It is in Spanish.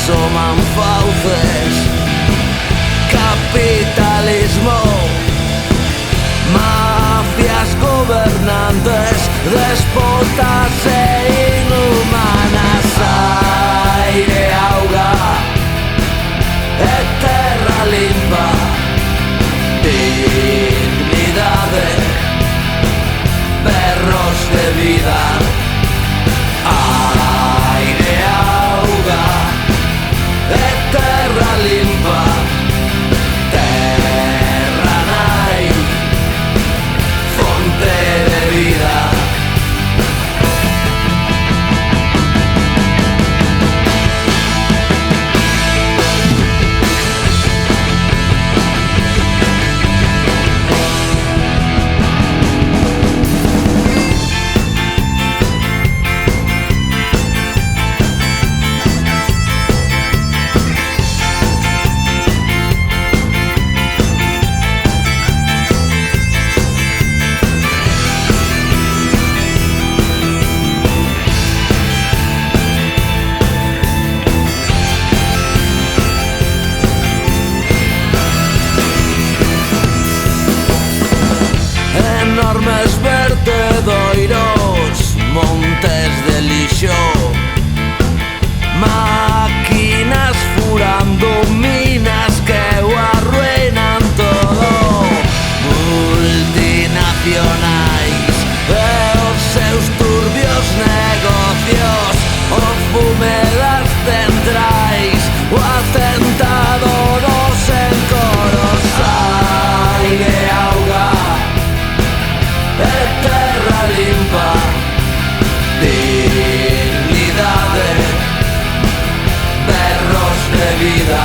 asoman fauces. Capitalismo, mafias gobernantes, déspotas e inhumanas. Aire, auga e terra limpa, dignidade, berros de vida. Aire, auga e terra limpa, terra nai, fonte de vida. Enormes vertedoiros, montes de lixo, máquinas furando minas que o arruinan todo. Multinacionais e os seus turbios negocios, o fume das centrais, o atentado dos encoros. Aire, auga e terra limpa, dignidade, berros de vida.